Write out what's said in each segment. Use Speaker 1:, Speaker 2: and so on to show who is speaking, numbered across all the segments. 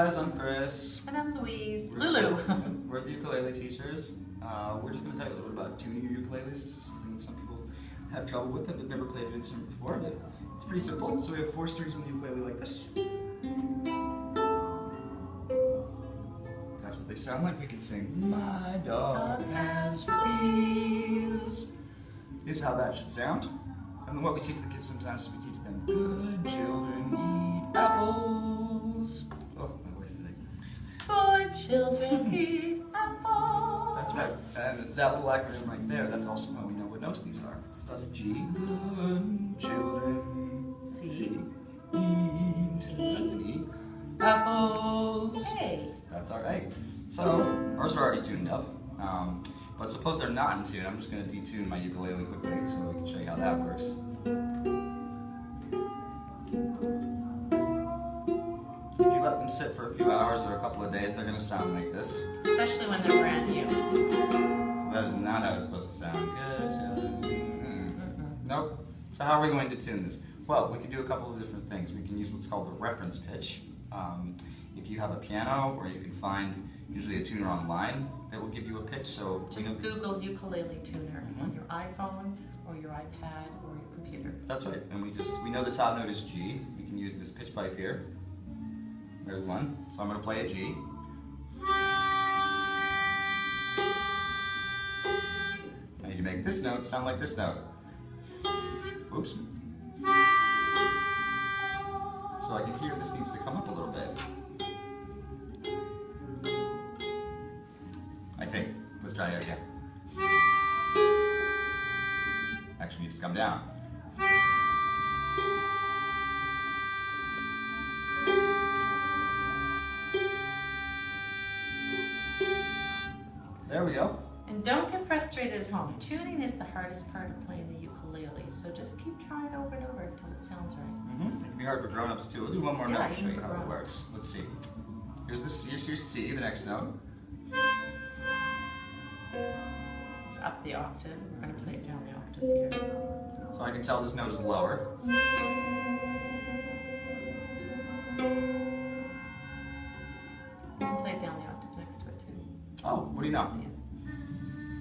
Speaker 1: guys, I'm Chris.
Speaker 2: And I'm Louise.
Speaker 1: We're the ukulele teachers. We're just going to tell you a little bit about tuning your ukuleles. This is something that some people have trouble with. They've never played an instrument before, but it's pretty simple. So we have 4 strings on the ukulele like this. That's what they sound like. We can sing, "My dog has fleas," is how that should sound. And then what we teach the kids sometimes is we teach them, "Good children eat apples." Oh, my voice today.
Speaker 2: Good children eat apples.
Speaker 1: That's right. And that little acronym right there, that's also how we know what notes these are. So that's G. Good children.
Speaker 2: C.
Speaker 1: Eat. That's an E. Apples.
Speaker 2: A.
Speaker 1: That's all right. So ours are already tuned up. But suppose they're not in tune. I'm just going to detune my ukulele quickly so we can show you how that works. If you let them sit for a few hours or a couple of days, they're going to sound like this.
Speaker 2: Especially when they're brand new.
Speaker 1: So that is not how it's supposed to sound. Good. Nope. So how are we going to tune this? Well, we can do a couple of different things. We can use what's called the reference pitch. If you have a piano, or you can find usually a tuner online that will give you a pitch. So
Speaker 2: just Google ukulele tuner on your iPhone or your iPad or your computer.
Speaker 1: That's right. And we know the top note is G. We can use this pitch pipe here. There's one. So I'm going to play a G. I need to make this note sound like this note. Oops. So I can hear this needs to come up a little bit. I think. Let's try it again. Actually needs to come down. There we go.
Speaker 2: And don't get frustrated at home. Tuning is the hardest part of playing the ukulele, so just keep trying over and over until it sounds right.
Speaker 1: It can be hard for grown-ups too. We'll do one more note to show you how it works. Let's see. Here's your C, the next note.
Speaker 2: It's up the octave. We're going to play it down the octave here.
Speaker 1: So I can tell this note is lower.
Speaker 2: You can play it down the octave next to it too.
Speaker 1: Oh, what do you know?
Speaker 2: Yeah.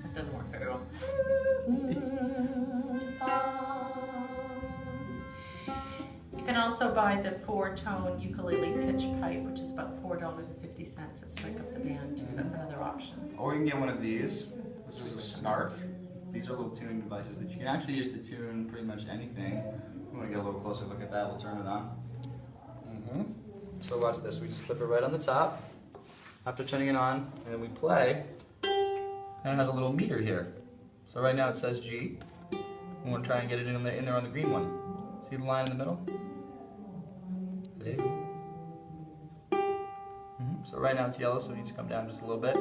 Speaker 2: That doesn't work very well. You can also buy the 4-tone ukulele pitch pipe, which is about $4.50 at Strike Up the Band too. That's another option.
Speaker 1: Or you can get one of these. This is a snark. These are little tuning devices that you can actually use to tune pretty much anything. If you want to get a little closer look at that, we'll turn it on. So watch this. We just clip it right on the top after turning it on, and then we play, and it has a little meter here. So right now it says G. We want to try and get it in there on the green one. See the line in the middle? There. So right now it's yellow, so it needs to come down just a little bit.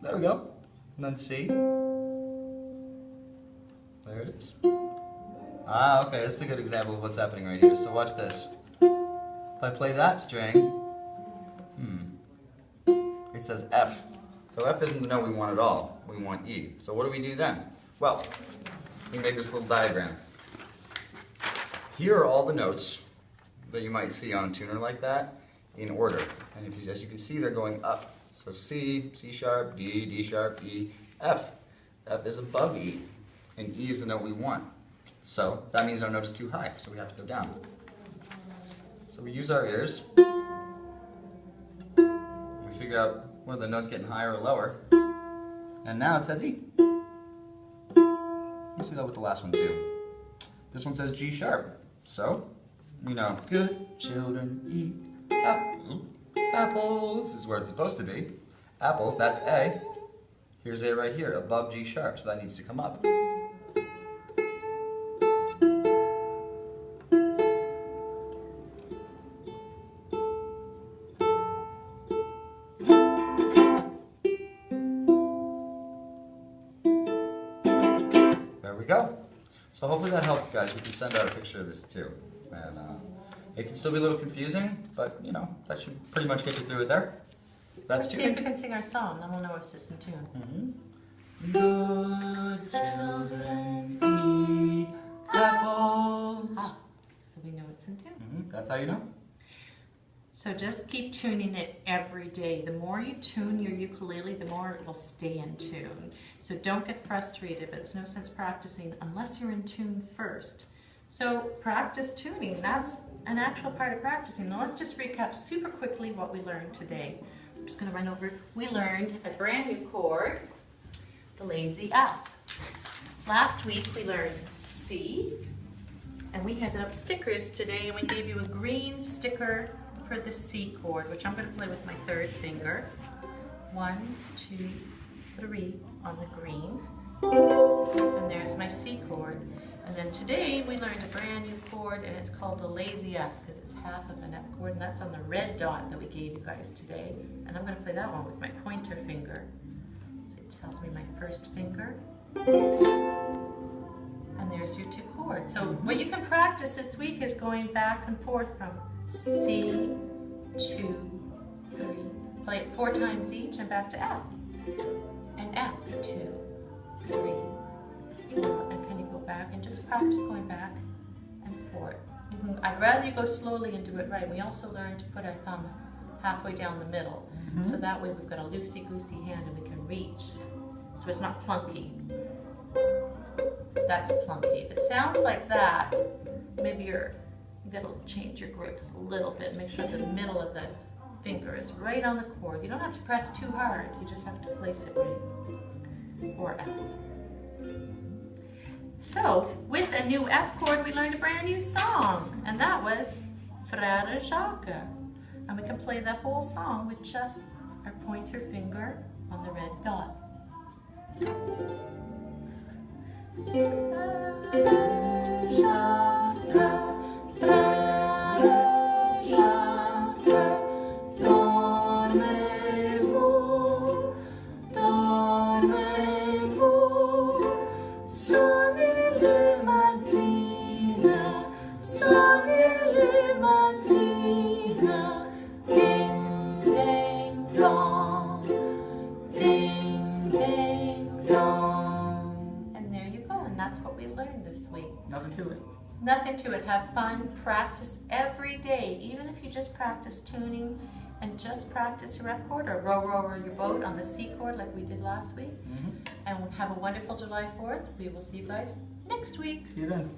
Speaker 1: There we go. And then C. There it is. Ah, okay, this is a good example of what's happening right here. So watch this. If I play that string, it says F. So F isn't the note we want at all. We want E. So what do we do then? Well, we make this little diagram. Here are all the notes that you might see on a tuner like that in order. And as you can see, they're going up. So C, C sharp, D, D sharp, E, F. F is above E, and E is the note we want. So that means our note is too high, so we have to go down. So we use our ears. We figure out whether the note's getting higher or lower. And now it says E. Let's do that with the last one too. This one says G sharp. So we know good children eat apples. This is where it's supposed to be. Apples, that's A. Here's A right here, above G sharp, so that needs to come up. There we go. So hopefully that helped, guys. We can send out a picture of this too. And it can still be a little confusing, but you know, that should pretty much get you through it there. That's
Speaker 2: Let's see if we can sing our song, then we'll know if it's in tune.
Speaker 1: Good children eat apples.
Speaker 2: So we know it's in tune.
Speaker 1: That's how you know.
Speaker 2: So just keep tuning it every day. The more you tune your ukulele, the more it will stay in tune. So don't get frustrated, but it's no sense practicing unless you're in tune first. So practice tuning, that's an actual part of practicing. Now let's just recap super quickly what we learned today. I'm just gonna run over. We learned a brand new chord, the lazy F. Last week we learned C, and we handed out stickers today, and we gave you a green sticker for the C chord, which I'm going to play with my third finger. 1, 2, 3 on the green. And there's my C chord. And then today we learned a brand new chord, and it's called the lazy F because it's half of an F chord, and that's on the red dot that we gave you guys today. And I'm going to play that one with my pointer finger. So it tells me my first finger. And there's your two chords. So what you can practice this week is going back and forth from C, 2, 3. Play it 4 times each and back to F. And F, 2, 3, 4. And can you go back and just practice going back and forth. I'd rather you go slowly and do it right. We also learned to put our thumb halfway down the middle. So that way we've got a loosey-goosey hand and we can reach. So it's not plunky. That's plunky. If it sounds like that, maybe you're that'll change your grip a little bit. Make sure the middle of the finger is right on the chord. You don't have to press too hard. You just have to place it right. Or F. So, with a new F chord, we learned a brand new song. And that was Frère Jacques. And we can play the whole song with just our pointer finger on the red dot.
Speaker 1: Nothing to it.
Speaker 2: Nothing to it. Have fun. Practice every day. Even if you just practice tuning and just practice your F chord or row your boat on the C chord like we did last week. And have a wonderful July 4th. We will see you guys next week.
Speaker 1: See you then.